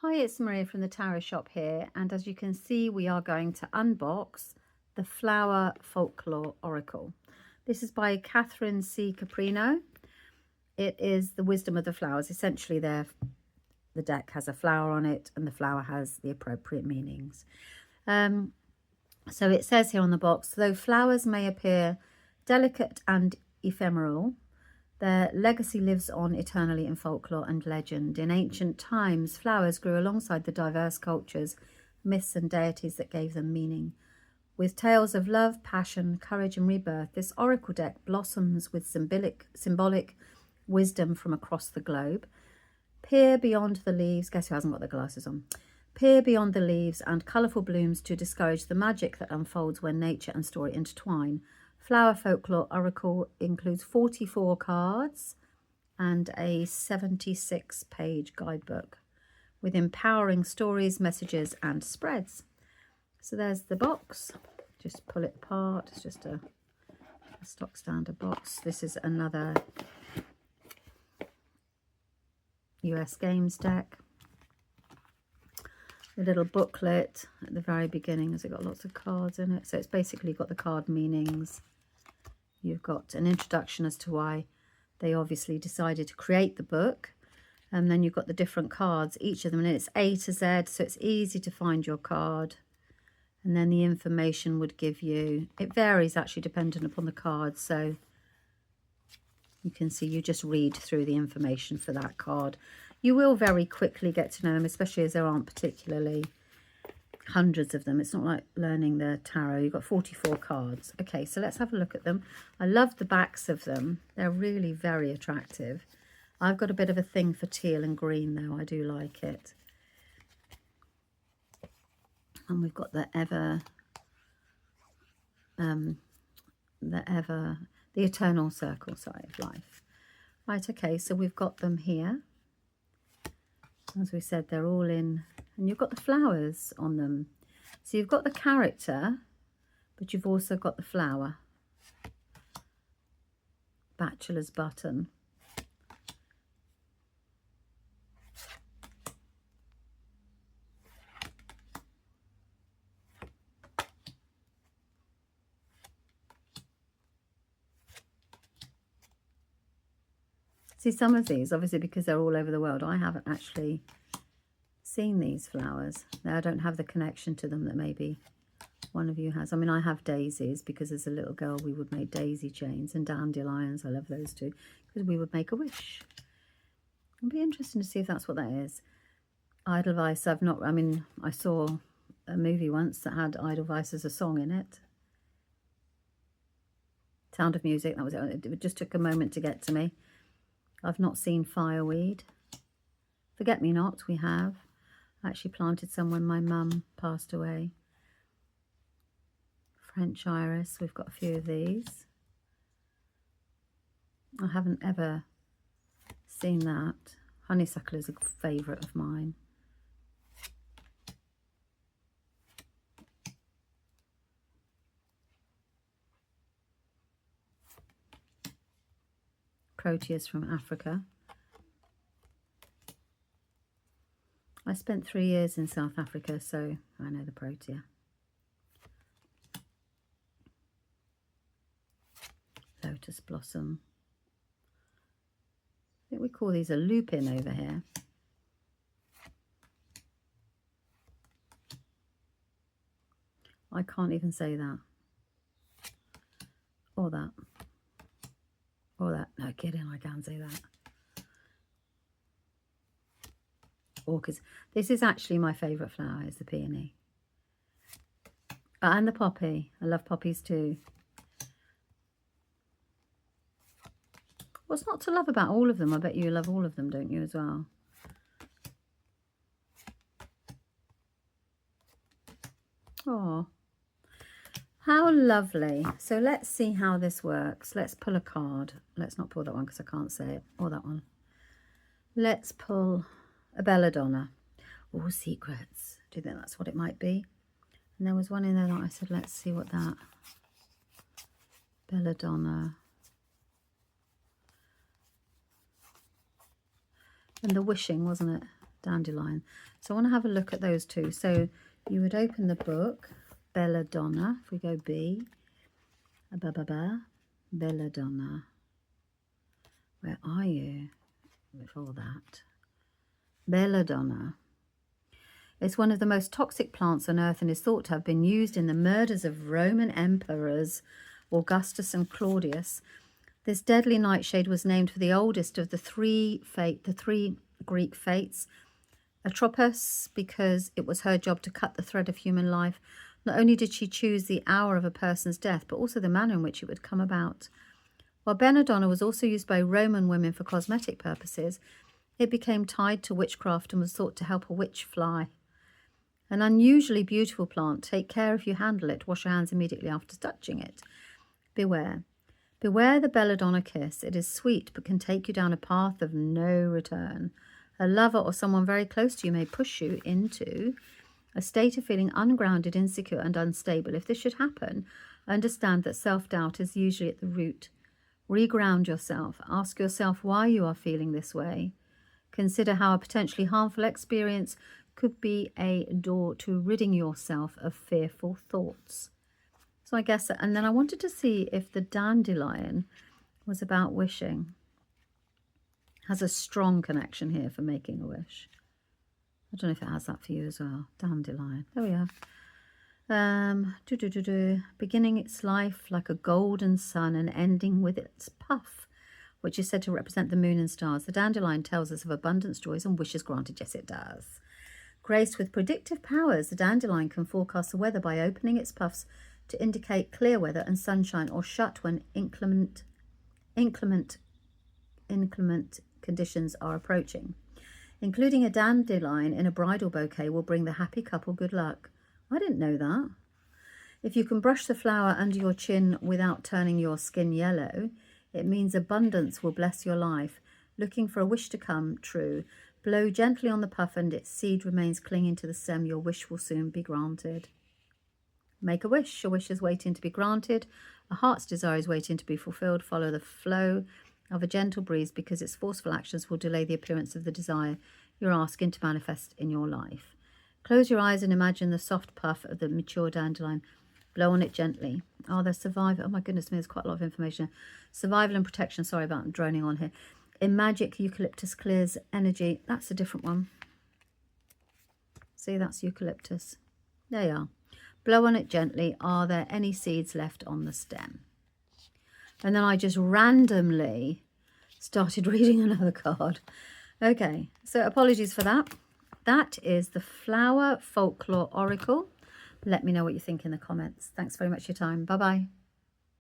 Hi, it's Maria from the Tarot Shop here, and as you can see, we are going to unbox the Flower Folklore Oracle. This is by Catherine C. Caprino. It is the wisdom of the flowers. Essentially, the deck has a flower on it, and the flower has the appropriate meanings. So it says here on the box, though flowers may appear delicate and ephemeral, their legacy lives on eternally in folklore and legend. In ancient times, flowers grew alongside the diverse cultures, myths and deities that gave them meaning. With tales of love, passion, courage and rebirth, this oracle deck blossoms with symbolic wisdom from across the globe. Peer beyond the leaves, guess who hasn't got their glasses on? Peer beyond the leaves and colourful blooms to discourage the magic that unfolds when nature and story intertwine. Flower Folklore Oracle includes 44 cards and a 76-page guidebook with empowering stories, messages and spreads. So there's the box. Just pull it apart. It's just a stock standard box. This is another US Games deck. A little booklet at the very beginning. Has it got lots of cards in it? So it's basically got the card meanings. You've got an introduction as to why they obviously decided to create the book. And then you've got the different cards, each of them, and it's A to Z, so it's easy to find your card. And then the information would give you, it varies actually dependent upon the card. So you can see, you just read through the information for that card. You will very quickly get to know them, especially as there aren't particularly hundreds of them. It's not like learning the tarot. You've got 44 cards. Okay, so let's have a look at them. I love the backs of them. They're really very attractive. I've got a bit of a thing for teal and green though. I do like it. And we've got the eternal circle side of life. Right, okay, so we've got them here. As we said, they're all in, and you've got the flowers on them. So you've got the character, but you've also got the flower. Bachelor's button. See, some of these, obviously because they're all over the world, I haven't actually seen these flowers. Now, I don't have the connection to them that maybe one of you has. I mean, I have daisies because as a little girl we would make daisy chains, and dandelions, I love those too, because we would make a wish. It'd be interesting to see if that's what that is. Edelweiss, I saw a movie once that had Edelweiss as a song in it. Sound of Music, that was it. It just took a moment to get to me. I've not seen fireweed. Forget-me-not, we have. I actually planted some when my mum passed away. French iris, we've got a few of these. I haven't ever seen that. Honeysuckle is a favourite of mine. Proteus from Africa. I spent 3 years in South Africa, so I know the protea. Lotus blossom. I think we call these a lupin over here. I can't even say that. Or that. Or that. No kidding, I can't say that. Orchids. This is actually my favourite flower, is the peony. And the poppy. I love poppies too. What's not to love about all of them? I bet you love all of them, don't you, as well? Oh, how lovely. So let's see how this works. Let's pull a card. Let's not pull that one because I can't say it. Or that one. Let's pull a belladonna. Oh, secrets. Do you think that's what it might be? And there was one in there that I said, let's see what that. Belladonna. And the wishing, wasn't it? dandelion. So I want to have a look at those two. So you would open the book, Belladonna. If we go B, Belladonna. Where are you? Before that, Belladonna. It's one of the most toxic plants on earth and is thought to have been used in the murders of Roman emperors Augustus and Claudius. This deadly nightshade was named for the oldest of the three Greek fates, Atropos, because it was her job to cut the thread of human life. Not only did she choose the hour of a person's death, but also the manner in which it would come about. While belladonna was also used by Roman women for cosmetic purposes, it became tied to witchcraft and was thought to help a witch fly. An unusually beautiful plant. Take care if you handle it. Wash your hands immediately after touching it. Beware. Beware the belladonna kiss. It is sweet, but can take you down a path of no return. A lover or someone very close to you may push you into a state of feeling ungrounded, insecure, and unstable. If this should happen, understand that self-doubt is usually at the root. Reground yourself. Ask yourself why you are feeling this way. Consider how a potentially harmful experience could be a door to ridding yourself of fearful thoughts. So I guess, and then I wanted to see if the dandelion was about wishing. Has a strong connection here for making a wish. I don't know if it has that for you as well. Dandelion. There we are. Beginning its life like a golden sun and ending with its puff, which is said to represent the moon and stars. The dandelion tells us of abundance, joys, and wishes granted. Yes, it does. Graced with predictive powers, the dandelion can forecast the weather by opening its puffs to indicate clear weather and sunshine, or shut when inclement conditions are approaching. Including a dandelion in a bridal bouquet will bring the happy couple good luck. I didn't know that. If you can brush the flower under your chin without turning your skin yellow, it means abundance will bless your life. Looking for a wish to come true, blow gently on the puff and its seed remains clinging to the stem. Your wish will soon be granted. Make a wish. Your wish is waiting to be granted. A heart's desire is waiting to be fulfilled. Follow the flow of a gentle breeze, because its forceful actions will delay the appearance of the desire you're asking to manifest in your life. Close your eyes and imagine the soft puff of the mature dandelion. Blow on it gently. Oh, there's survival. Oh my goodness me, there's quite a lot of information. Survival and protection. Sorry about droning on here. In magic, eucalyptus clears energy. That's a different one. See, that's eucalyptus. There you are. Blow on it gently. Are there any seeds left on the stem? And then I just randomly started reading another card. Okay, so apologies for that. That is the Flower Folklore Oracle. Let me know what you think in the comments. Thanks very much for your time. Bye-bye.